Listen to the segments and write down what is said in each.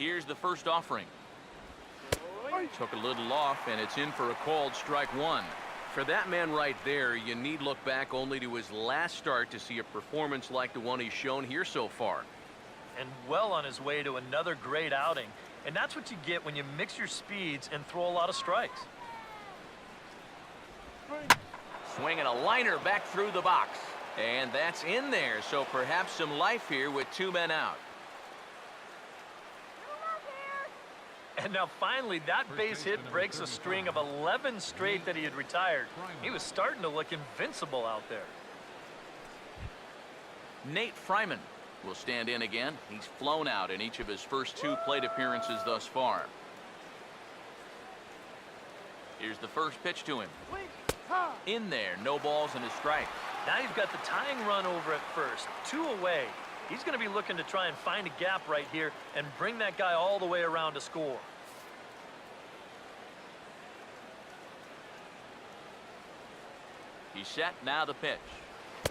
Here's the first offering. Took a little off, and it's in for a called strike one. For that man right there, you need look back only to his last start to see a performance like the one he's shown here so far. And well on his way to another great outing. And that's what you get when you mix your speeds and throw a lot of strikes. Swinging a liner back through the box. And that's in there, so perhaps some life here with two men out. And now finally that base hit breaks a string of 11 straight that he had retired. He was starting to look invincible out there. Nate Fryman will stand in again. He's flown out in each of his first two plate appearances thus far. Here's the first pitch to him. In there, no balls and a strike. Now you've got the tying run over at first, 2 away. He's going to be looking to try and find a gap right here and bring that guy all the way around to score. He's set, now the pitch.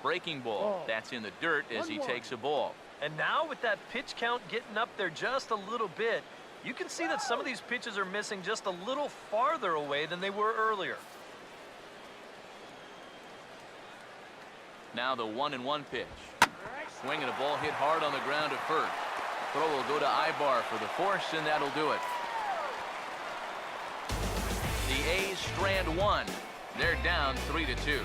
Breaking ball. That's in the dirt as he takes a ball. And now with that pitch count getting up there just a little bit, you can see that some of these pitches are missing just a little farther away than they were earlier. Now the 1-1 pitch. Swinging a ball hit hard on the ground at first. Throw will go to Ibar for the force, and that'll do it. The A's strand one. They're down 3-2.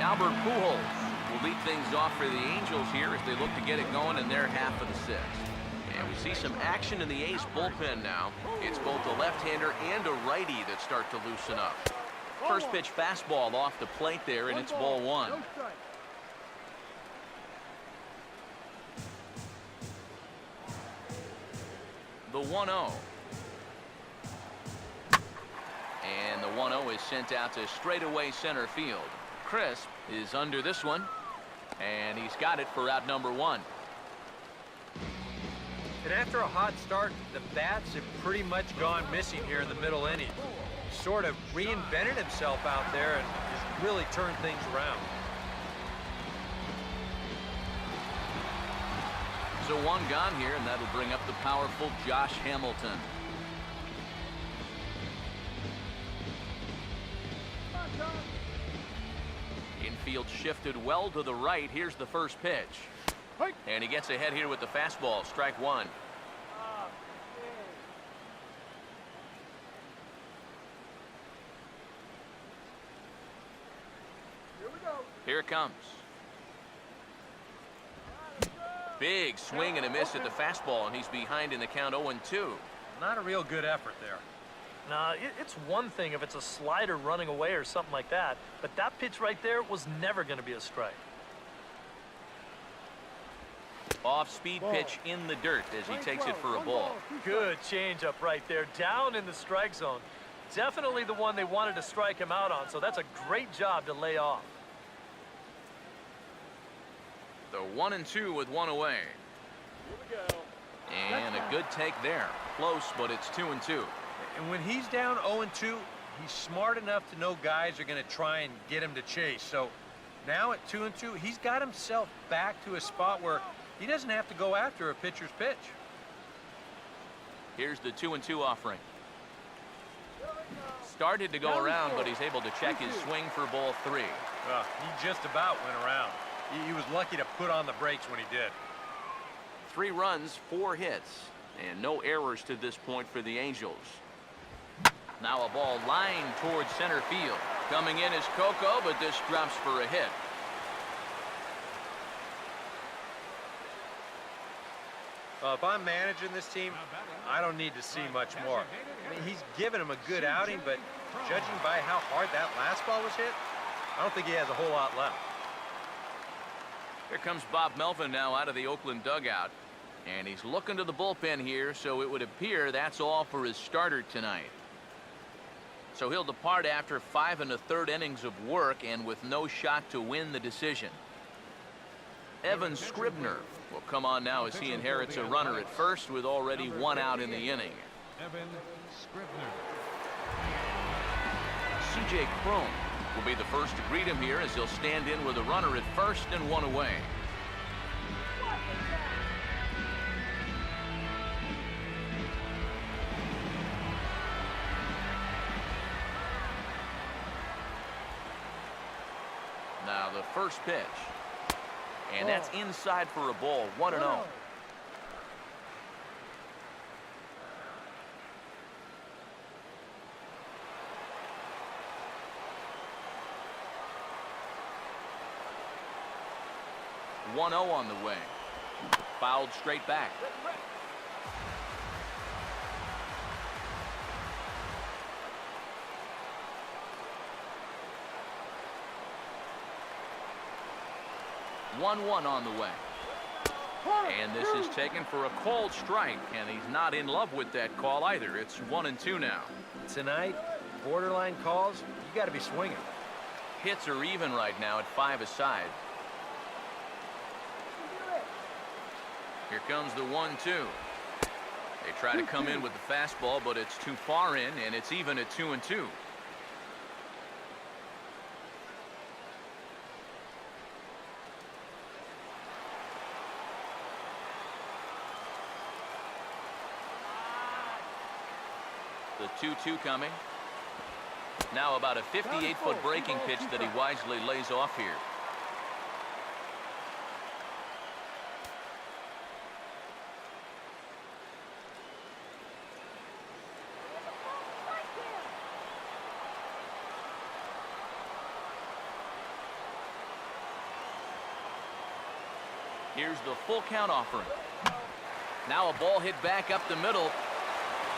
Albert Pujols will lead things off for the Angels here as they look to get it going in their half of the sixth. And we see some action in the A's bullpen now. It's both a left-hander and a righty that start to loosen up. First pitch fastball off the plate there, and it's ball one. The 1-0. And the 1-0 is sent out to straightaway center field. Crisp is under this one, and he's got it for out number one. And after a hot start, the bats have pretty much gone missing here in the middle inning. Sort of reinvented himself out there and has really turned things around. So one gone here, and that'll bring up the powerful Josh Hamilton. Infield shifted well to the right. Here's the first pitch. And he gets ahead here with the fastball. Strike one. Here it comes. Big swing and a miss at the fastball, and he's behind in the count 0-2. Not a real good effort there. Now, it's one thing if it's a slider running away or something like that, but that pitch right there was never going to be a strike. Off-speed pitch in the dirt as he takes it for a ball. Good changeup right there, down in the strike zone. Definitely the one they wanted to strike him out on, so that's a great job to lay off. The 1-2 with one away. And a good take there. Close, but it's 2-2. And when he's down 0-2, he's smart enough to know guys are going to try and get him to chase. So now at 2-2, he's got himself back to a spot where he doesn't have to go after a pitcher's pitch. Here's the 2-2 offering. Started to go around, but he's able to check his swing for ball three. He just about went around. He was lucky to put on the brakes when he did. 3 runs, 4 hits, and no errors to this point for the Angels. Now a ball lined towards center field. Coming in is Coco, but this drops for a hit. Well, if I'm managing this team, I don't need to see much more. I mean, he's given him a good outing, but judging by how hard that last ball was hit, I don't think he has a whole lot left. Here comes Bob Melvin now out of the Oakland dugout. And he's looking to the bullpen here, so it would appear that's all for his starter tonight. So he'll depart after 5 1/3 innings of work and with no shot to win the decision. Evan Scribner will come on now as he inherits a runner at first with already 1 out in the inning. Evan Scribner. C.J. Cron will be the first to greet him here as he'll stand in with a runner at first and one away. Now the first pitch. And that's inside for a ball, 1-0. 1-0 on the way. Fouled straight back. One on the way. And this is taken for a called strike, and he's not in love with that call either. It's 1-2 now. Tonight, borderline calls, you got to be swinging. Hits are even right now at 5 aside. Here comes the 1-2. They try to come in with the fastball, but it's too far in, and it's even at 2-2. The 2-2 coming. Now about a 58-foot breaking pitch that he wisely lays off here. Here's the full count offering. Now a ball hit back up the middle.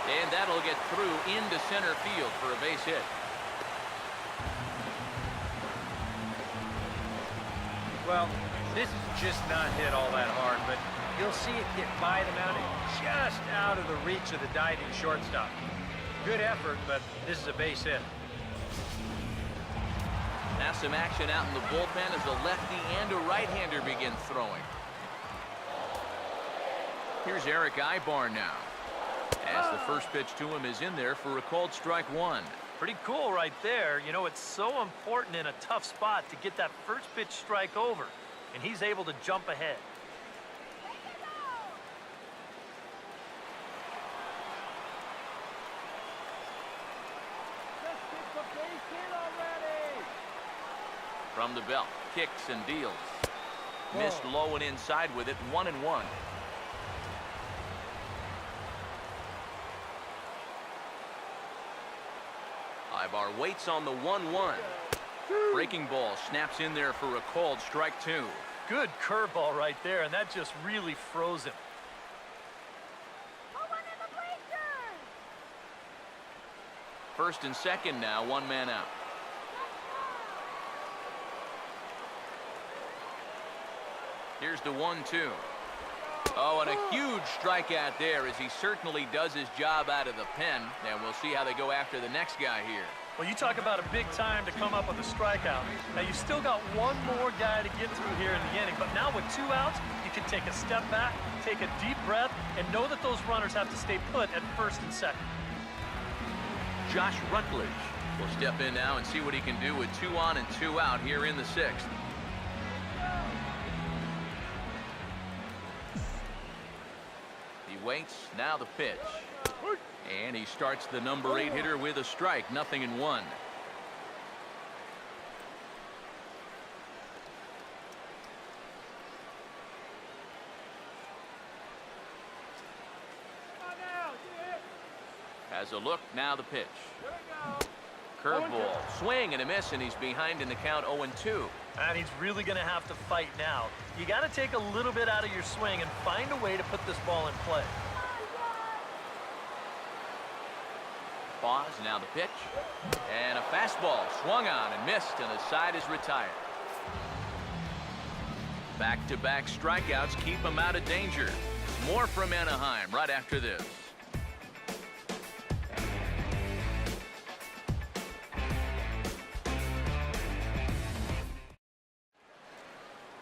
And that'll get through into center field for a base hit. Well, this is just not hit all that hard, but you'll see it get by the mound and just out of the reach of the diving shortstop. Good effort, but this is a base hit. Now some action out in the bullpen as a lefty and a right-hander begin throwing. Here's Eric Ibar now. As the first pitch to him is in there for a called strike 1. Pretty cool right there. You know, it's so important in a tough spot to get that first pitch strike over, and he's able to jump ahead. From the belt, kicks and deals. Missed low and inside with it, 1-1. Ibar waits on the 1-1. Breaking ball snaps in there for a called strike 2. Good curveball right there, and that just really froze him. First and second now, one man out. Here's the 1-2. Oh, and a huge strikeout there as he certainly does his job out of the pen. And we'll see how they go after the next guy here. Well, you talk about a big time to come up with a strikeout. Now, you still got one more guy to get through here in the inning. But now with 2 outs, you can take a step back, take a deep breath, and know that those runners have to stay put at first and second. Josh Rutledge will step in now and see what he can do with 2 on and 2 out here in the 6th. Waits, now the pitch. And he starts the number 8 hitter with a strike, 0-1. Has a look, now the pitch. Curveball, swing and a miss, and he's behind in the count 0-2. And he's really going to have to fight now. You got to take a little bit out of your swing and find a way to put this ball in play. Pause, now the pitch. And a fastball swung on and missed, and the side is retired. Back-to-back strikeouts keep him out of danger. More from Anaheim right after this.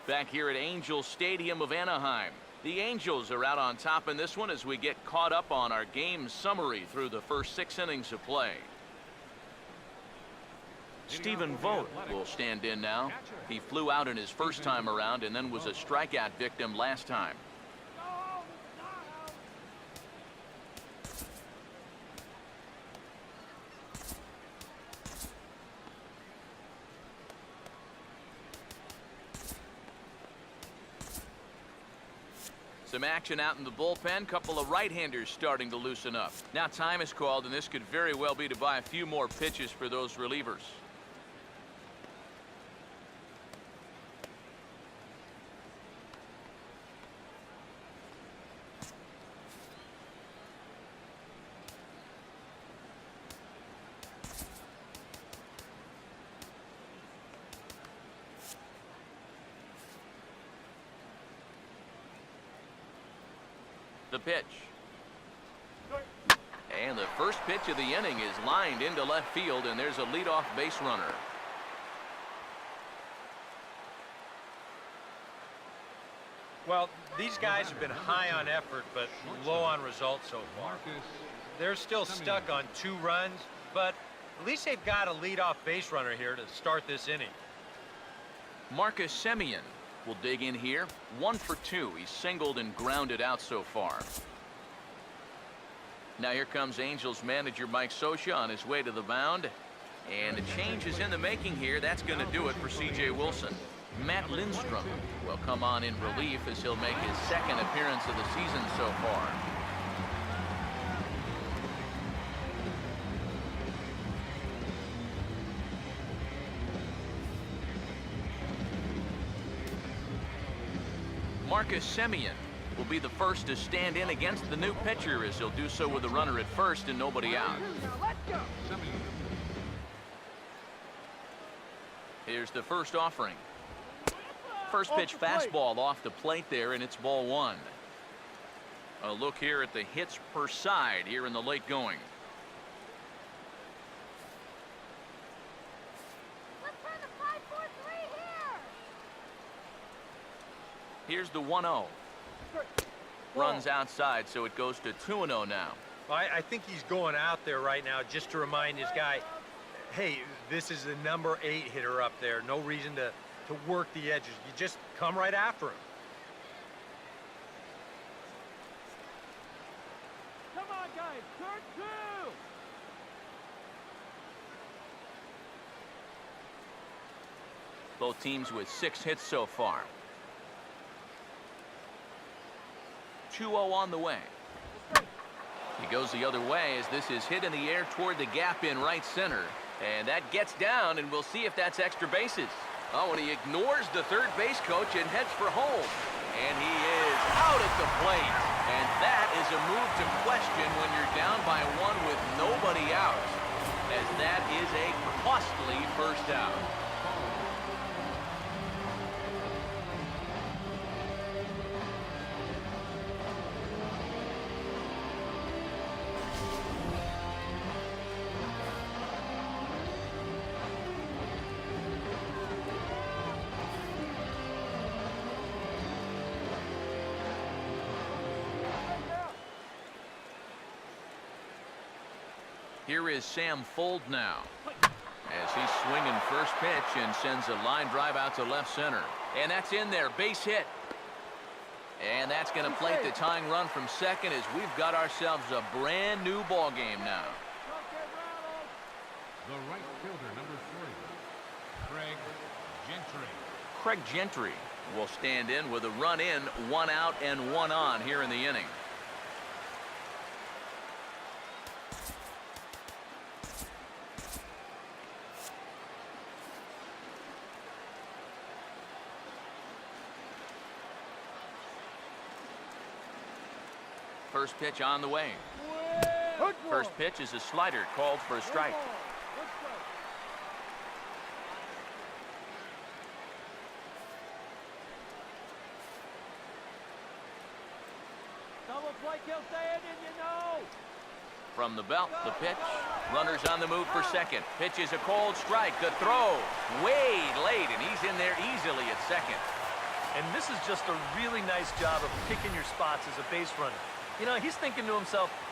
Back here at Angels Stadium of Anaheim. The Angels are out on top in this one as we get caught up on our game summary through the first 6 innings of play. Stephen Vogt will stand in now. He flew out in his first time around and then was a strikeout victim last time. Some action out in the bullpen. Couple of right-handers starting to loosen up. Now time is called, and this could very well be to buy a few more pitches for those relievers. The pitch. And the first pitch of the inning is lined into left field, and there's a leadoff base runner. Well, these guys have been high on effort, but low on results so far. They're still stuck on 2 runs, but at least they've got a leadoff base runner here to start this inning. Marcus Semien will dig in here. 1 for 2. He's singled and grounded out so far. Now here comes Angels manager Mike Scioscia on his way to the mound. And a change is in the making here. That's going to do it for C.J. Wilson. Matt Lindstrom will come on in relief as he'll make his second appearance of the season so far. Marcus Semien will be the first to stand in against the new pitcher, as he'll do so with a runner at first and nobody out. Here's the first offering. First pitch fastball off the plate there, and it's ball 1. A look here at the hits per side here in the late going. Here's the 1-0. Runs outside, so it goes to 2-0 now. I think he's going out there right now just to remind his guy, hey, this is the number 8 hitter up there. No reason to work the edges. You just come right after him. Come on, guys. Turn 2. Both teams with 6 hits so far. 2-0 on the way. He goes the other way as this is hit in the air toward the gap in right center. And that gets down, and we'll see if that's extra bases. Oh, and he ignores the third base coach and heads for home. And he is out at the plate. And that is a move to question when you're down by 1 with nobody out, as that is a costly first out. Here is Sam Fuld now, as he's swinging first pitch and sends a line drive out to left center. And that's in there, base hit. And that's going to plate the tying run from second, as we've got ourselves a brand new ball game now. The right fielder, number 40, Craig Gentry. Craig Gentry will stand in with a run in, 1 out and 1 on here in the inning. First pitch on the way. First pitch is a slider called for a strike. Double play kill stand in, you know. From the belt, the pitch. Runners on the move for second. Pitch is a cold strike. The throw way late, and he's in there easily at second. And this is just a really nice job of picking your spots as a base runner. You know, he's thinking to himself,